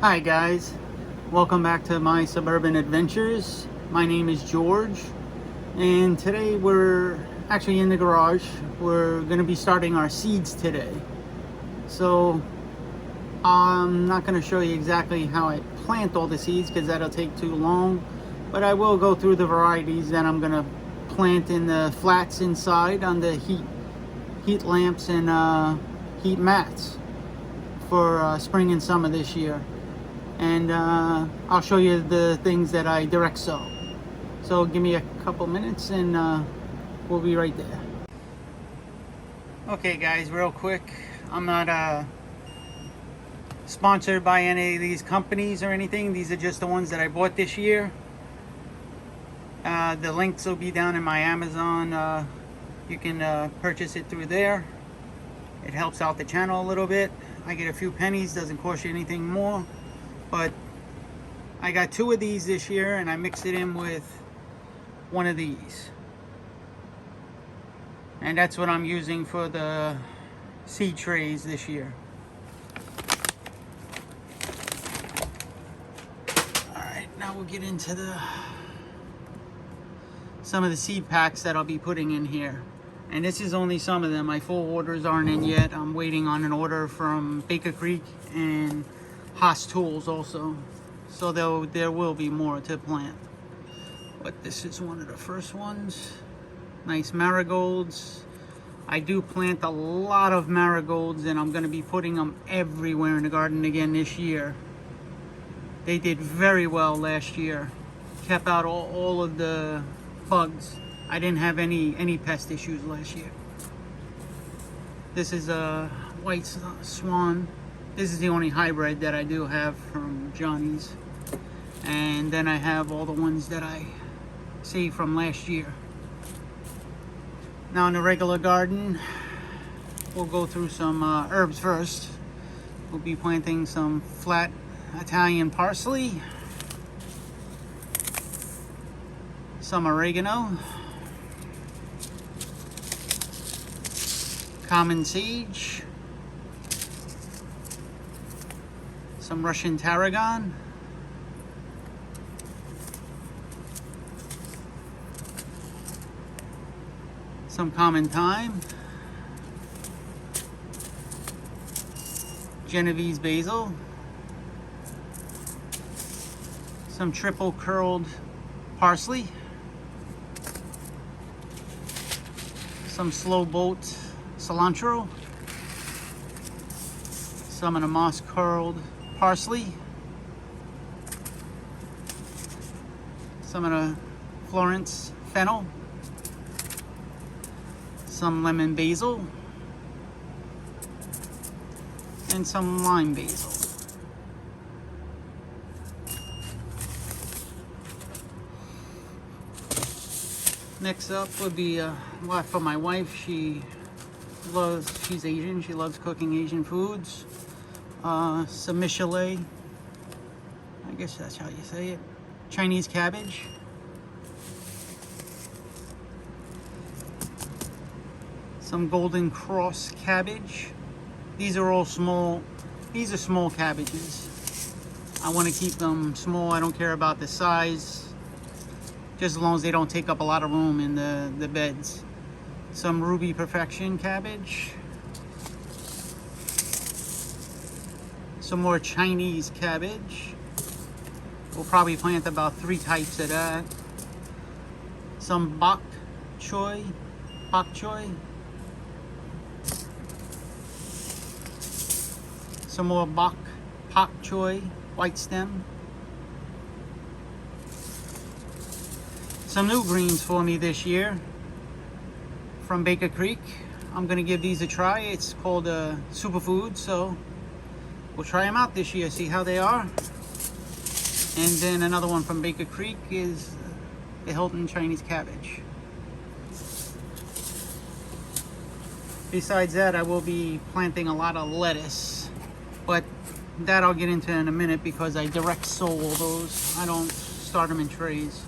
Hi guys, welcome back to my suburban adventures. My name is George, and today we're actually in the garage. We're going to be starting our seeds today. So I'm not going to show you exactly how I plant all the seeds because that'll take too long, but I will go through the varieties that I'm going to plant in the flats inside on the heat lamps and heat mats for spring and summer this year. And I'll show you the things that I direct sow. So give me a couple minutes and we'll be right there. Okay guys, real quick, I'm not sponsored by any of these companies or anything. These are just the ones that I bought this year. The links will be down in my Amazon. You can purchase it through there. It helps out the channel a little bit. I get a few pennies, doesn't cost you anything more. But I got 2 of these this year and I mixed it in with 1 of these. And that's what I'm using for the seed trays this year. Alright, now we'll get into some of the seed packs that I'll be putting in here. And this is only some of them. My full orders aren't in yet. I'm waiting on an order from Baker Creek and Haas Tools also. So there will be more to plant. But this is one of the first ones. Nice marigolds. I do plant a lot of marigolds and I'm going to be putting them everywhere in the garden again this year. They did very well last year. Kept out all of the bugs. I didn't have any pest issues last year. This is a white swan. This is the only hybrid that I do have from Johnny's. And then I have all the ones that I saved from last year. Now in the regular garden, we'll go through some herbs first. We'll be planting some flat Italian parsley, some oregano, common sage, some Russian tarragon, some common thyme, Genovese basil, some triple curled parsley, some slow boat cilantro, some of the moss curled parsley, some of the Florence fennel, some lemon basil, and some lime basil. Next up would be a lot for my wife. She's Asian, she loves cooking Asian foods. Some Michelet, I guess that's how you say it. Chinese cabbage. Some Golden Cross cabbage. These are all small. These are small cabbages. I want to keep them small. I don't care about the size, just as long as they don't take up a lot of room in the beds. Some Ruby Perfection cabbage. Some more Chinese cabbage. We'll probably plant about 3 types of that. Some bok choy. Some more bok choy, white stem. Some new greens for me this year from Baker Creek. I'm gonna give these a try. It's called Superfood, so we'll try them out this year, see how they are. And then another one from Baker Creek is the Hilton Chinese cabbage. Besides that, I will be planting a lot of lettuce, but that I'll get into in a minute because I direct sow all those. I don't start them in trays.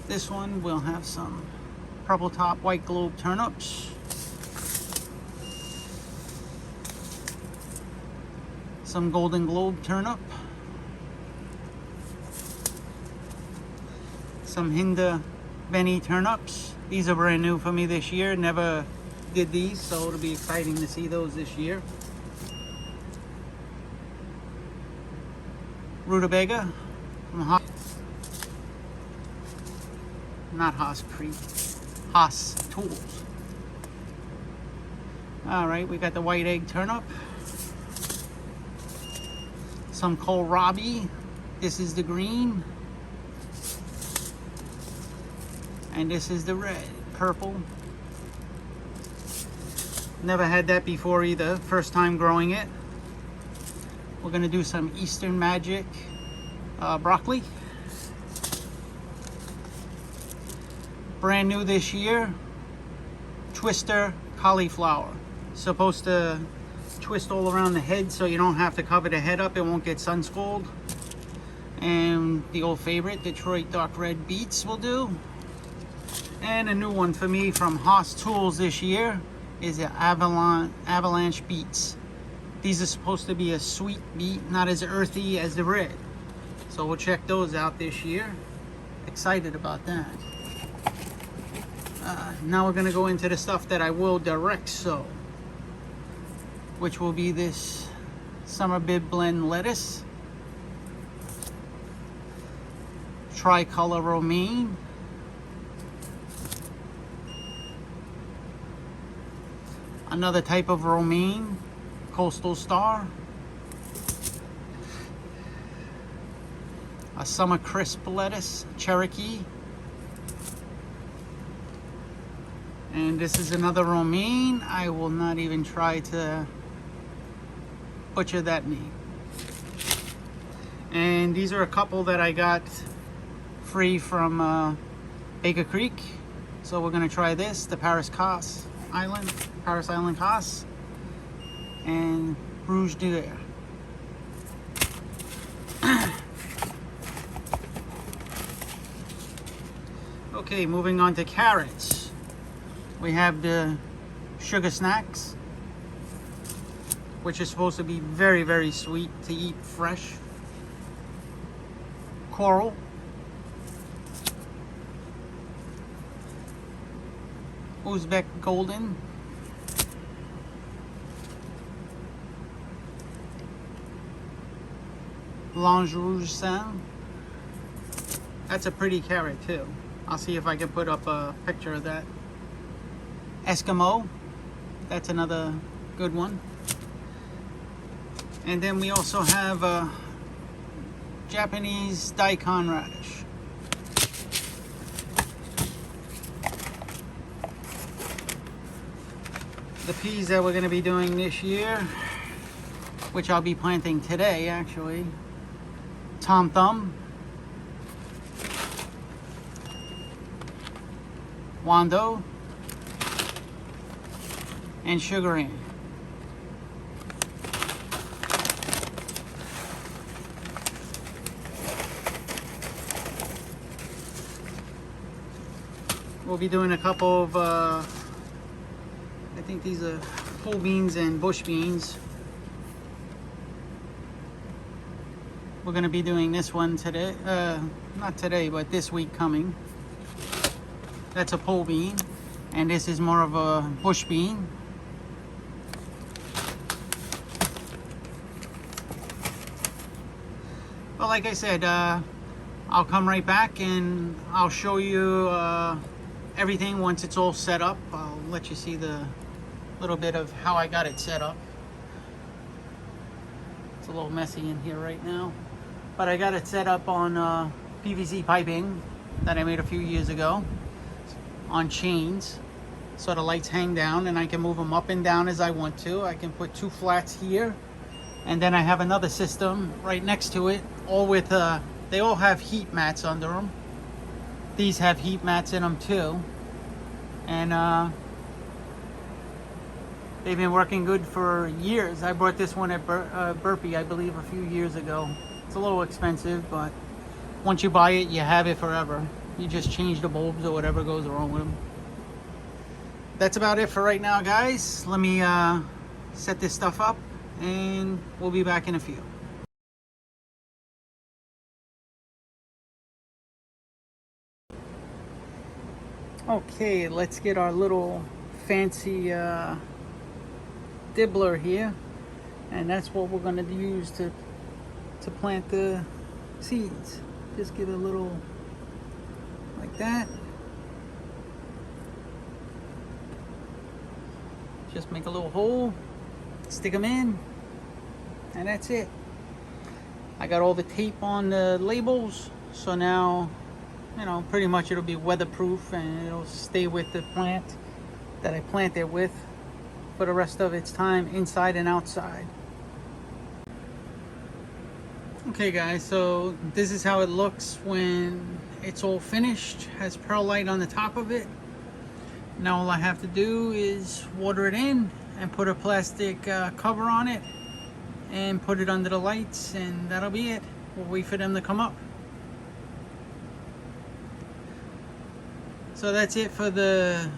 This one will have some purple top white globe turnips. Some Golden Globe turnip. Some Hinda Benny turnips. These are brand new for me this year. Never did these, so it'll be exciting to see those this year. Rutabaga from not Haas Creek, Haas Tools. All right, we got the white egg turnip. Some kohlrabi. This is the green. And this is the red, purple. Never had that before either. First time growing it. We're gonna do some Eastern Magic broccoli. Brand new this year, Twister cauliflower. Supposed to twist all around the head so you don't have to cover the head up. It won't get sun scald. And the old favorite, Detroit dark red beets will do. And a new one for me from Haas Tools this year is the Avalanche beets. These are supposed to be a sweet beet, not as earthy as the red. So we'll check those out this year. Excited about that. Now we're gonna go into the stuff that I will direct sow, which will be this Summer Bib Blend lettuce, tricolor romaine, another type of romaine, Coastal Star, a Summer Crisp lettuce, Cherokee, and this is another romaine. I will not even try to butcher that name. And these are a couple that I got free from Baker Creek. So we're gonna try this, the Paris Island Khas, and Rouge d'Air. Okay, moving on to carrots. We have the Sugar Snacks, which is supposed to be very, very sweet to eat fresh. Coral. Uzbek Golden. Lange Rouge Sang. That's a pretty carrot too. I'll see if I can put up a picture of that. Eskimo. That's another good one. And then we also have Japanese daikon radish. The peas that we're going to be doing this year, which I'll be planting today actually. Tom Thumb, Wando, and Sugar Ann. We'll be doing a couple of, I think these are pole beans and bush beans. We're going to be doing this one today, not today, but this week coming. That's a pole bean, and this is more of a bush bean. But like I said, I'll come right back and I'll show you everything once it's all set up. I'll let you see the little bit of how I got it set up. It's a little messy in here right now, but I got it set up on PVC piping that I made a few years ago on chains, so the lights hang down and I can move them up and down as I want to. I can put 2 flats here, and then I have another system right next to it, all with they all have heat mats under them. These have heat mats in them too, and they've been working good for years. I bought this one at Burpee, I believe, a few years ago. It's a little expensive, but once you buy it, you have it forever. You just change the bulbs or whatever goes wrong with them. That's about it for right now, guys. Let me set this stuff up and we'll be back in a few. Okay, let's get our little fancy dibbler here, and that's what we're going to use to plant the seeds. Just give it a little like that. Just make a little hole, stick them in, and that's it. I got all the tape on the labels, so now, you know, pretty much it'll be weatherproof and it'll stay with the plant that I plant it with for the rest of its time, inside and outside. Okay guys, so this is how it looks when it's all finished. Has perlite on the top of it. Now all I have to do is water it in and put a plastic cover on it and put it under the lights, and that'll be it. We'll wait for them to come up. So that's it for the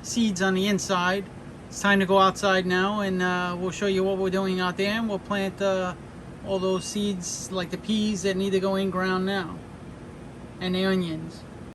seeds on the inside. It's time to go outside now, and we'll show you what we're doing out there, and we'll plant all those seeds like the peas that need to go in ground now, and the onions.